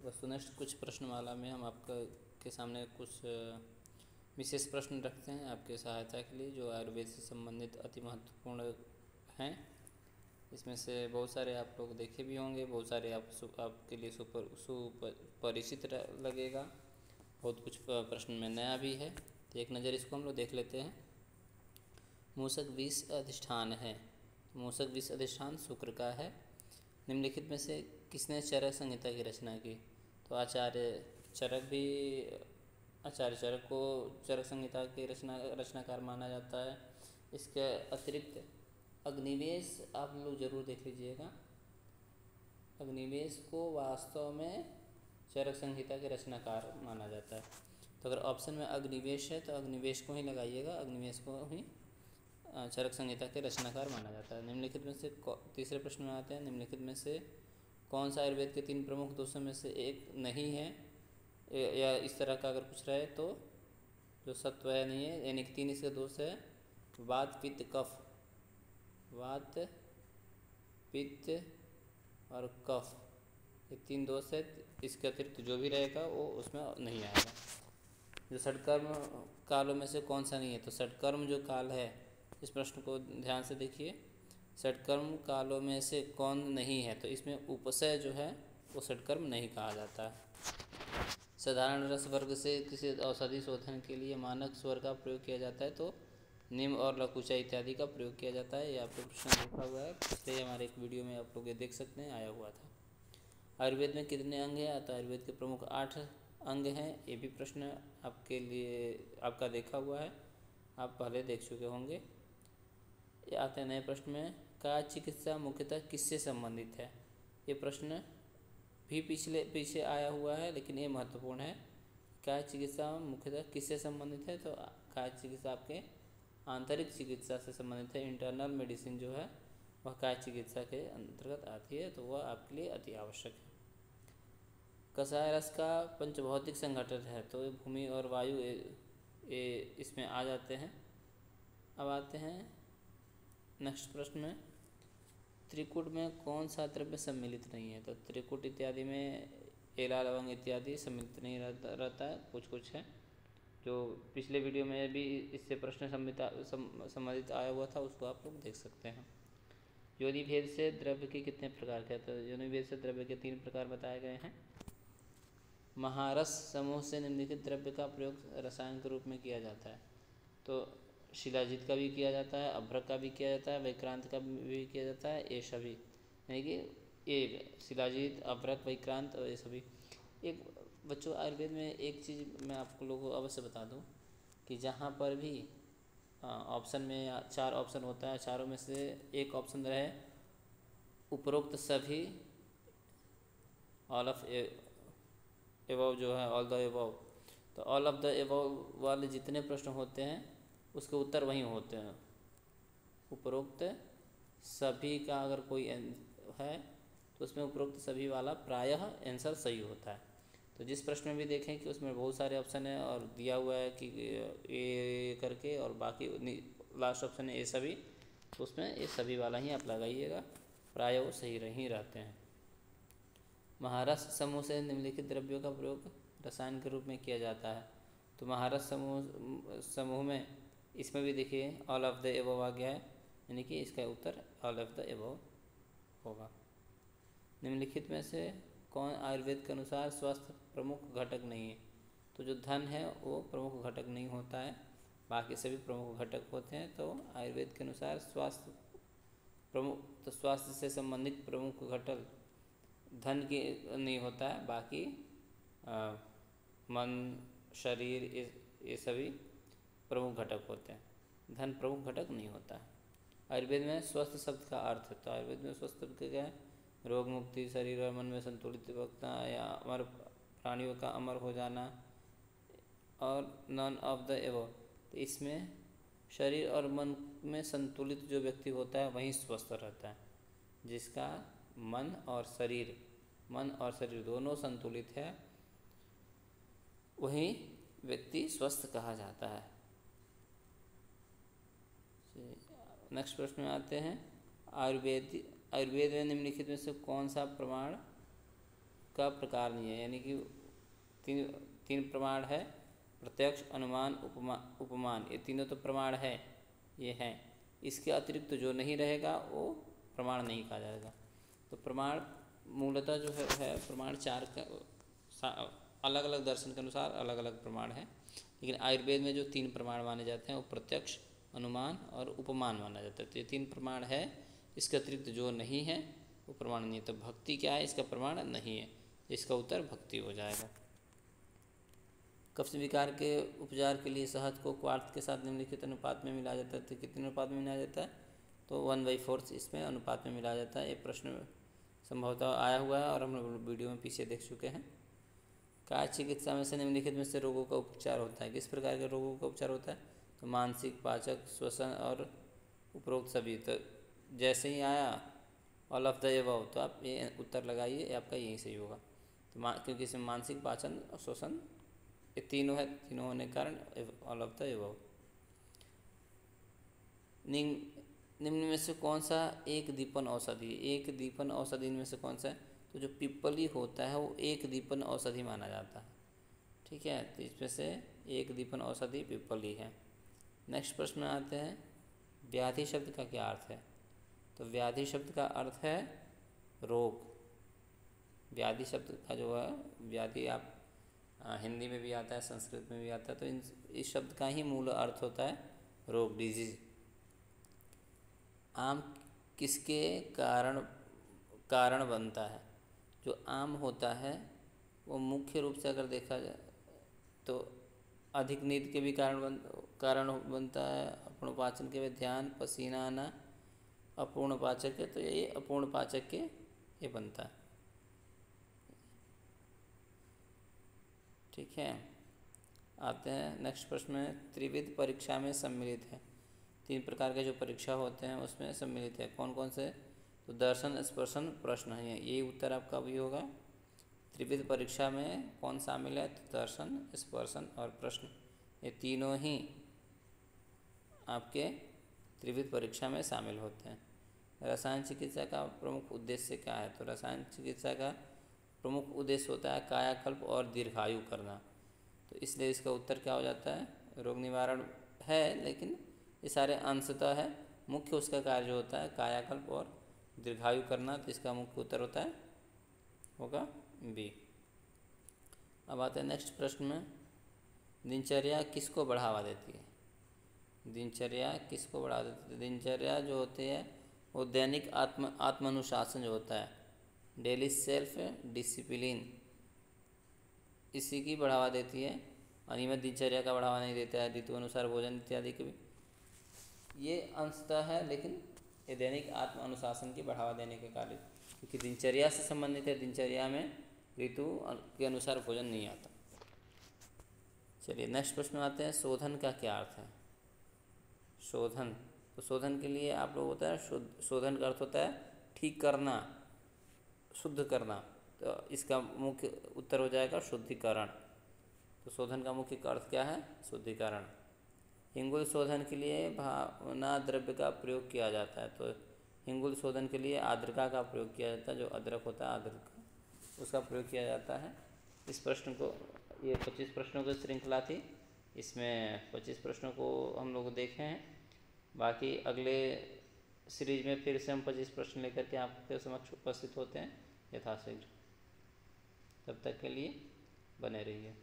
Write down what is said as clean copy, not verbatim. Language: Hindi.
वस्तुनिष्ठ कुछ प्रश्नमाला में हम आपका के सामने कुछ विशेष प्रश्न रखते हैं आपके सहायता के लिए, जो आयुर्वेद से संबंधित अति महत्वपूर्ण हैं। इसमें से बहुत सारे आप लोग देखे भी होंगे, बहुत सारे आपके लिए सुपरिचित लगेगा, बहुत कुछ प्रश्न में नया भी है। तो एक नज़र इसको हम लोग देख लेते हैं। मूषक विष अधिष्ठान है। मूषक विष अधिष्ठान शुक्र का है। निम्नलिखित में से किसने चरक संहिता की रचना की? तो आचार्य चरक को चरक संहिता के रचनाकार माना जाता है। इसके अतिरिक्त अग्निवेश आप लोग जरूर देख लीजिएगा। अग्निवेश को वास्तव में चरक संहिता के रचनाकार माना जाता है। तो अगर ऑप्शन में अग्निवेश है तो अग्निवेश को ही लगाइएगा, अग्निवेश को ही चरक संहिता के रचनाकार माना जाता है। निम्नलिखित में से तीसरे प्रश्न में आते हैं। निम्नलिखित में से कौन सा आयुर्वेद के 3 प्रमुख दोषों में से एक नहीं है, या इस तरह का अगर कुछ रहे तो जो सत्व है नहीं है, यानी कि 3 इसके दोष है। वात पित्त कफ, वात पित्त और कफ, ये 3 दोष है। इसके अतिरिक्त जो भी रहेगा वो उसमें नहीं आएगा। जो षटकर्म कालों में से कौन सा नहीं है? तो षटकर्म जो काल है, इस प्रश्न को ध्यान से देखिए। षटकर्म कालों में से कौन नहीं है? तो इसमें उपसय जो है वो षटकर्म नहीं कहा जाता है। साधारण रस वर्ग से किसी औषधि शोधन के लिए मानक स्वर का प्रयोग किया जाता है, तो निम्न और लकुचा इत्यादि का प्रयोग किया जाता है। ये आपको प्रश्न लिखा हुआ है, पिछले हमारे एक वीडियो में आप लोग ये देख सकते हैं, आया हुआ था। आयुर्वेद में कितने अंग हैं? तो आयुर्वेद के प्रमुख 8 अंग हैं। ये भी प्रश्न आपके लिए आपका देखा हुआ है, आप पहले देख चुके होंगे। ये आते हैं नए प्रश्न में। काय चिकित्सा मुख्यतः किससे संबंधित है? ये प्रश्न भी पीछे आया हुआ है, लेकिन ये महत्वपूर्ण है। काय चिकित्सा मुख्यतः किससे संबंधित है? तो काय चिकित्सा आपके आंतरिक चिकित्सा से संबंधित है। इंटरनल मेडिसिन जो है वह काय चिकित्सा के अंतर्गत आती है, तो वह आपके लिए अति आवश्यक है। कषाय रस का पंचभौतिक संघटन है, तो भूमि और वायु ये इसमें आ जाते हैं। अब आते हैं नेक्स्ट प्रश्न में। त्रिकूट में कौन सा द्रव्य सम्मिलित नहीं है? तो त्रिकूट इत्यादि में एला लवंग इत्यादि सम्मिलित नहीं रहता है, कुछ है। जो पिछले वीडियो में भी इससे प्रश्न संबंधित आया हुआ था, उसको आप लोग देख सकते हैं। योनि भेद से द्रव्य के कितने प्रकार के? तो योनि भेद से द्रव्य के 3 प्रकार बताए गए हैं। महारस समूह से निम्नलिखित द्रव्य का प्रयोग रसायन के रूप में किया जाता है। तो शिलाजीत का भी किया जाता है, अभ्रक का भी किया जाता है, वैक्रांत का भी किया जाता है। ये सभी यानी कि ये शिलाजीत, अभ्रक, वैक्रांत और ये सभी। एक बच्चों आयुर्वेद में एक चीज़ मैं आपको लोगों को अवश्य बता दूं कि जहाँ पर भी ऑप्शन में 4 ऑप्शन होता है, चारों में से एक ऑप्शन रहे उपरोक्त सभी, ऑल ऑफ एबव जो है, ऑल द एबव, तो ऑल ऑफ द एबव वाले जितने प्रश्न होते हैं उसके उत्तर वहीं होते हैं। उपरोक्त सभी का अगर कोई है तो उसमें उपरोक्त सभी वाला प्रायः आंसर सही होता है। तो जिस प्रश्न में भी देखें कि उसमें बहुत सारे ऑप्शन हैं और दिया हुआ है कि ए करके और बाकी लास्ट ऑप्शन है ये सभी, तो उसमें ये सभी वाला ही आप लगाइएगा, प्रायः वो सही ही रहते हैं। महारस समूह से निम्नलिखित द्रव्यों का प्रयोग रसायन के रूप में किया जाता है। तो महारस समूह में इसमें भी देखिए ऑल ऑफ द एबव आ गया है, यानी कि इसका उत्तर ऑल ऑफ द एबव होगा। निम्नलिखित में से कौन आयुर्वेद के अनुसार स्वास्थ्य प्रमुख घटक नहीं है? तो जो धन है वो प्रमुख घटक नहीं होता है, बाकी सभी प्रमुख घटक होते हैं। तो आयुर्वेद के अनुसार स्वास्थ्य से संबंधित प्रमुख घटक धन की नहीं होता है, बाकी मन, शरीर, ये सभी प्रमुख घटक होते हैं। धन प्रमुख घटक नहीं होता है। आयुर्वेद में स्वस्थ शब्द का अर्थ, तो आयुर्वेद में स्वस्थ शब्द क्या है? रोग मुक्ति, शरीर और मन में संतुलितता या अमर प्राणियों का अमर हो जाना, और नॉन ऑफ द एबव। तो इसमें शरीर और मन में संतुलित जो व्यक्ति होता है वही स्वस्थ रहता है। जिसका मन और शरीर दोनों संतुलित है वही व्यक्ति स्वस्थ कहा जाता है। नेक्स्ट प्रश्न में आते हैं। आयुर्वेद में निम्नलिखित में से कौन सा प्रमाण का प्रकार नहीं है, यानी कि तीन तीन प्रमाण है, प्रत्यक्ष, अनुमान, उपमान, ये तीनों तो प्रमाण है, ये हैं। इसके अतिरिक्त जो नहीं रहेगा वो प्रमाण नहीं कहा जाएगा। तो प्रमाण मूलतः जो है प्रमाण चार का अलग अलग दर्शन के अनुसार अलग अलग प्रमाण है, लेकिन आयुर्वेद में जो तीन प्रमाण माने जाते हैं वो प्रत्यक्ष, अनुमान और उपमान माना जाता है। तो ये तीन प्रमाण है, इसके अतिरिक्त जो नहीं है वो प्रमाण नहीं है। तो भक्ति क्या है, इसका प्रमाण नहीं है, इसका उत्तर भक्ति हो जाएगा। कब्ज विकार के उपचार के लिए शहद को क्वार्थ के साथ निम्नलिखित अनुपात में मिलाया जाता है। तो कितने अनुपात में मिलाया जाता है, तो 1/4 इसमें अनुपात में मिलाया जाता है। ये प्रश्न संभवतः आया हुआ है और हम लोग वीडियो में पीछे देख चुके हैं। काय चिकित्सा में से निम्नलिखित में से रोगों का उपचार होता है, किस प्रकार के रोगों का उपचार होता है, तो मानसिक, पाचक, श्वसन और उपरोक्त सभी। तो जैसे ही आया ऑल ऑफ द एबव, तो आप ये उत्तर लगाइए, आपका यही सही होगा। तो क्योंकि इसमें मानसिक, पाचन और श्वसन ये तीनों है, तीनों होने के कारण ऑल ऑफ द एबव। निम्न में से कौन सा एक दीपन औषधि, एक दीपन औषधि में से कौन सा है, तो जो पिप्पली होता है वो एक दीपन औषधि माना जाता है। ठीक है, तो इसमें से एक दीपन औषधि पिप्पली है। नेक्स्ट प्रश्न में आते हैं, व्याधि शब्द का क्या अर्थ है, तो व्याधि शब्द का अर्थ है रोग। व्याधि शब्द का जो है, व्याधि आप हिंदी में भी आता है, संस्कृत में भी आता है, तो इस शब्द का ही मूल अर्थ होता है रोग, डिजीज। आम किसके कारण बनता है, जो आम होता है वो मुख्य रूप से अगर देखा जाए तो अधिक नींद के भी कारण बनता है, अपूर्ण पाचन के भी ध्यान, पसीना आना, अपूर्ण पाचक है, तो ये अपूर्ण पाचक के ये बनता है। ठीक है, आते हैं नेक्स्ट प्रश्न में, त्रिविध परीक्षा में सम्मिलित है। तीन प्रकार के जो परीक्षा होते हैं उसमें सम्मिलित है, कौन कौन से, तो दर्शन, स्पर्शन, प्रश्न है, यही उत्तर आपका भी होगा। त्रिविध परीक्षा में कौन शामिल है, तो दर्शन, स्पर्शन और प्रश्न, ये तीनों ही आपके त्रिविध परीक्षा में शामिल होते हैं। रसायन चिकित्सा का प्रमुख उद्देश्य क्या है, तो रसायन चिकित्सा का प्रमुख उद्देश्य होता है कायाकल्प और दीर्घायु करना। तो इसलिए इसका उत्तर क्या हो जाता है, रोग निवारण है, लेकिन ये सारे अंशतः है, मुख्य उसका कार्य होता है कायाकल्प और दीर्घायु करना। तो इसका मुख्य उत्तर होता है होगा बी। अब आते हैं नेक्स्ट प्रश्न में, दिनचर्या किसको बढ़ावा देती है, दिनचर्या किसको बढ़ावा देती है, दिनचर्या जो होती है वो दैनिक आत्मानुशासन जो होता है, डेली सेल्फ डिसिप्लिन, इसी की बढ़ावा देती है। अनियमित दिनचर्या का बढ़ावा नहीं देता है, ऋतु अनुसार भोजन इत्यादि के भी ये अंशतः है, लेकिन ये दैनिक आत्म अनुशासन की बढ़ावा देने के कार्य, क्योंकि दिनचर्या से संबंधित है, दिनचर्या में ऋतु के अनुसार भोजन नहीं आता। चलिए नेक्स्ट प्रश्न में आते हैं, शोधन का क्या अर्थ है, शोधन, तो शोधन के लिए आप लोग होता है शोधन का अर्थ होता है ठीक करना, शुद्ध करना, तो इसका मुख्य उत्तर हो जाएगा शुद्धिकरण। तो शोधन का मुख्य अर्थ क्या है, शुद्धिकरण। हिंगुल शोधन के लिए भावना द्रव्य का प्रयोग किया जाता है, तो हिंगुल शोधन के लिए आद्रका का प्रयोग किया जाता है, जो अदरक होता है अदरक, उसका प्रयोग किया जाता है। इस प्रश्न को, ये 25 प्रश्नों की श्रृंखला थी, इसमें 25 प्रश्नों को हम लोग देखे हैं। बाकी अगले सीरीज में फिर से हम 25 प्रश्न लेकर के आपके समक्ष उपस्थित होते हैं यथाशीघ्र। तब तक के लिए बने रहिए।